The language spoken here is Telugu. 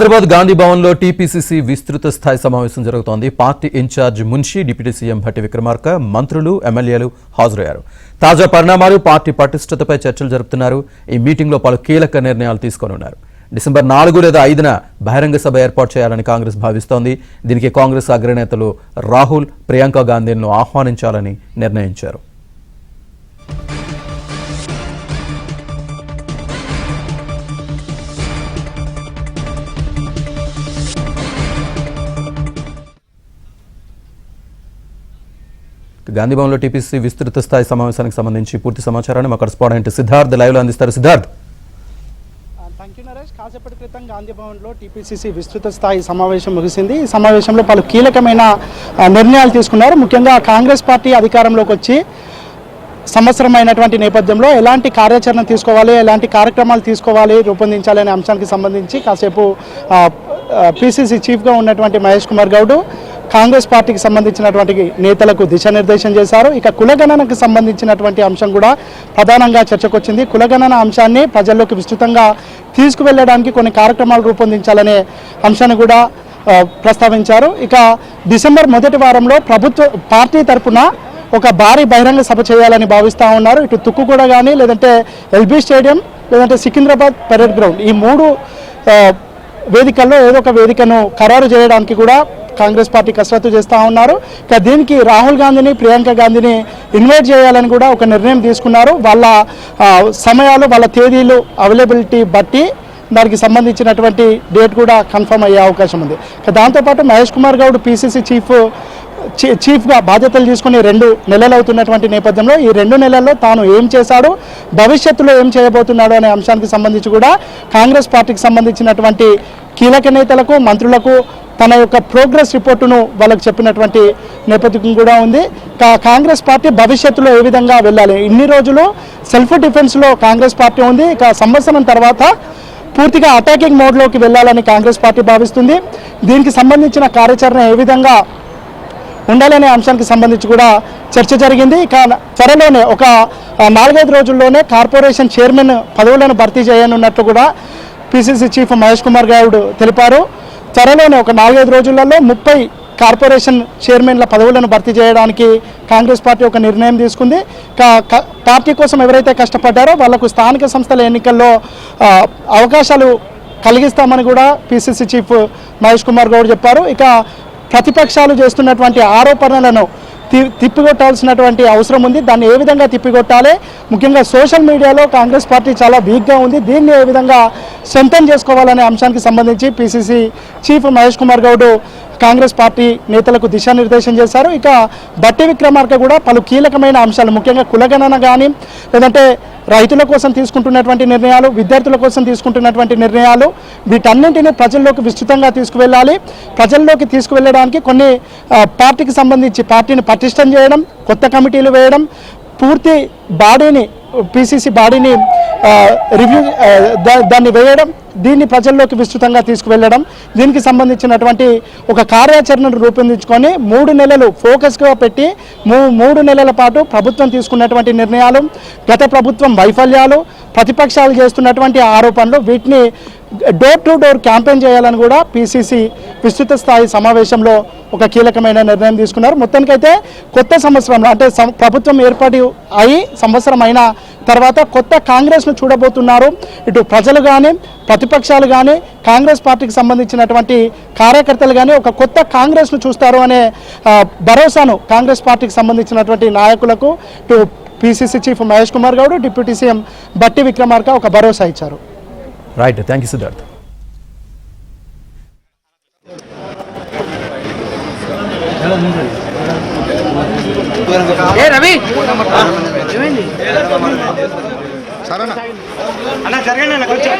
హైదరాబాద్ గాంధీ భవన్ లో టీపీసీసీ విస్తృత స్థాయి సమావేశం జరుగుతోంది. Party in-charge Munshi, deputy CM Bhatti Vikramarka, మంత్రులు, ఎమ్మెల్యేలు హాజరయ్యారు. తాజా పరిణామాలు, పార్టీ పటిష్టతపై చర్చలు జరుపుతున్నారు. ఈ మీటింగ్ లో పలు కీలక నిర్ణయాలు తీసుకోనున్నారు. డిసెంబర్ 4 లేదా 5న బహిరంగ సభ ఏర్పాటు చేయాలని కాంగ్రెస్ భావిస్తోంది. దీనికి కాంగ్రెస్ అగ్రనేతలు రాహుల్, ప్రియాంక గాంధీలను ఆహ్వానించాలని నిర్ణయించారు. గాంధీ భవన్లో టీపీసీ విస్తృత స్థాయి సమావేశానికి సంబంధించి పూర్తి సమాచారాన్ని మా కరెస్పాండెంట్ సిద్ధార్థ్ లైవ్ లో అందిస్తారు. సిద్ధార్థ్. Thank you Naresh. కాసేపటి క్రితం గాంధీ భవన్లో టీపీసీసీ విస్తృత స్థాయి సమావేశం ముగిసింది. ఈ సమావేశంలో పలు కీలకమైన నిర్ణయాలు తీసుకున్నారు. ముఖ్యంగా కాంగ్రెస్ పార్టీ అధికారంలోకి వచ్చి సంవత్సరమైనటువంటి నేపథ్యంలో ఎలాంటి కార్యాచరణ తీసుకోవాలి, ఎలాంటి కార్యక్రమాలు తీసుకోవాలి, రూపొందించాలి అనే అంశానికి సంబంధించి కాసేపు పీసీసీ చీఫ్గా ఉన్నటువంటి మహేష్ కుమార్ గౌడ్ కాంగ్రెస్ పార్టీకి సంబంధించినటువంటి నేతలకు దిశానిర్దేశం చేశారు. ఇక కులగణనకు సంబంధించినటువంటి అంశం కూడా ప్రధానంగా చర్చకు వచ్చింది. కులగణన అంశాన్ని ప్రజల్లోకి విస్తృతంగా తీసుకువెళ్ళడానికి కొన్ని కార్యక్రమాలు రూపొందించాలనే అంశాన్ని కూడా ప్రస్తావించారు. ఇక డిసెంబర్ మొదటి వారంలో ప్రభుత్వ పార్టీ తరఫున ఒక భారీ బహిరంగ సభ చేయాలని భావిస్తూ ఉన్నారు. ఇటు తుక్కుగూడ కానీ, లేదంటే ఎల్బీ స్టేడియం, లేదంటే సికింద్రాబాద్ పరేడ్ గ్రౌండ్, ఈ 3 వేదికల్లో ఏదో ఒక వేదికను ఖరారు చేయడానికి కూడా కాంగ్రెస్ పార్టీ కసరత్తు చేస్తూ ఉన్నారు. ఇక దీనికి రాహుల్ గాంధీని, ప్రియాంక గాంధీని ఇన్వైట్ చేయాలని కూడా ఒక నిర్ణయం తీసుకున్నారు. వాళ్ళ సమయాలు, వాళ్ళ తేదీలు అవైలబిలిటీ బట్టి దానికి సంబంధించినటువంటి డేట్ కూడా కన్ఫర్మ్ అయ్యే అవకాశం ఉంది. దాంతోపాటు మహేష్ కుమార్ గౌడ్ పీసీసీ చీఫ్గా బాధ్యతలు తీసుకుని 2 నెలలు అవుతున్నటువంటి నేపథ్యంలో ఈ 2 నెలల్లో తాను ఏం చేశాడు, భవిష్యత్తులో ఏం చేయబోతున్నాడు అనే అంశానికి సంబంధించి కూడా కాంగ్రెస్ పార్టీకి సంబంధించినటువంటి కీలక నేతలకు, మంత్రులకు తన యొక్క ప్రోగ్రెస్ రిపోర్టును వాళ్ళకు చెప్పినటువంటి నేపథ్యం కూడా ఉంది. కాంగ్రెస్ పార్టీ భవిష్యత్తులో ఏ విధంగా వెళ్ళాలి, ఇన్ని రోజులు సెల్ఫ్ డిఫెన్స్లో కాంగ్రెస్ పార్టీ ఉంది. ఇక సంవత్సరం తర్వాత పూర్తిగా అటాకింగ్ మోడ్లోకి వెళ్ళాలని కాంగ్రెస్ పార్టీ భావిస్తుంది. దీనికి సంబంధించిన కార్యాచరణ ఏ విధంగా ఉండాలనే అంశానికి సంబంధించి కూడా చర్చ జరిగింది. ఇక త్వరలోనే ఒక 4-5 రోజుల్లోనే కార్పొరేషన్ చైర్మన్ పదవులను భర్తీ చేయనున్నట్లు కూడా పీసీసీ చీఫ్ మహేష్ కుమార్ గౌడ్ తెలిపారు. త్వరలోనే ఒక 4-5 రోజులలో 30 కార్పొరేషన్ చైర్మన్ల పదవులను భర్తీ చేయడానికి కాంగ్రెస్ పార్టీ ఒక నిర్ణయం తీసుకుంది. పార్టీ కోసం ఎవరైతే కష్టపడ్డారో వాళ్లకు స్థానిక సంస్థల ఎన్నికల్లో అవకాశాలు కలిగిస్తామని కూడా పీసీసీ చీఫ్ మహేష్ కుమార్ గౌడ్ చెప్పారు. ఇక ప్రతిపక్షాలు చేస్తున్నటువంటి ఆరోపణలను తిప్పికొట్టాల్సినటువంటి అవసరం ఉంది. దాన్ని ఏ విధంగా తిప్పికొట్టాలి, ముఖ్యంగా సోషల్ మీడియాలో కాంగ్రెస్ పార్టీ చాలా వీక్గా ఉంది, దీన్ని ఏ విధంగా సొంతం చేసుకోవాలనే అంశానికి సంబంధించి PCC chief Mahesh Kumar Goud Congress party నేతలకు దిశానిర్దేశం చేశారు. ఇక భట్టి విక్రమార్క కూడా పలు కీలకమైన అంశాలు, ముఖ్యంగా కులగణన కానీ, లేదంటే రైతుల కోసం తీసుకుంటున్నటువంటి నిర్ణయాలు, విద్యార్థుల కోసం తీసుకుంటున్నటువంటి నిర్ణయాలు, వీటన్నింటినీ ప్రజల్లోకి విస్తృతంగా తీసుకువెళ్ళాలి. ప్రజల్లోకి తీసుకువెళ్ళడానికి కొన్ని పార్టీకి సంబంధించి పార్టీని పటిష్టం చేయడం, కొత్త కమిటీలు వేయడం, పూర్తి బాడీని, పీసీసీ బాడీని రివ్యూ దాన్ని వేయడం, దీన్ని ప్రజల్లోకి విస్తృతంగా తీసుకువెళ్ళడం, దీనికి సంబంధించినటువంటి ఒక కార్యాచరణను రూపొందించుకొని 3 నెలలు ఫోకస్గా పెట్టి 3 నెలల పాటు ప్రభుత్వం తీసుకున్నటువంటి నిర్ణయాలు, గత ప్రభుత్వం వైఫల్యాలు, ప్రతిపక్షాలు చేస్తున్నటువంటి ఆరోపణలు, వీటిని డోర్ టు డోర్ క్యాంపెయిన్ చేయాలని కూడా పీసీసీ విస్తృత స్థాయి సమావేశంలో ఒక కీలకమైన నిర్ణయం తీసుకున్నారు. మొత్తానికైతే కొత్త సంవత్సరంలో, అంటే ప్రభుత్వం ఏర్పాటు అయి సంవత్సరం అయిన తర్వాత కొత్త కాంగ్రెస్ను చూడబోతున్నారు. ఇటు ప్రజలు కానీ, ప్రతిపక్షాలు కానీ, కాంగ్రెస్ పార్టీకి సంబంధించినటువంటి కార్యకర్తలు కానీ ఒక కొత్త కాంగ్రెస్ను చూస్తారు అనే భరోసాను కాంగ్రెస్ పార్టీకి సంబంధించినటువంటి నాయకులకు ఇటు PCC chief Mahesh Kumar Goud, deputy CM Bhatti Vikramarka ఒక భరోసా ఇచ్చారు. Right, thank you Siddharth. Ravi అన్న జరగండి అన్న కొంచెం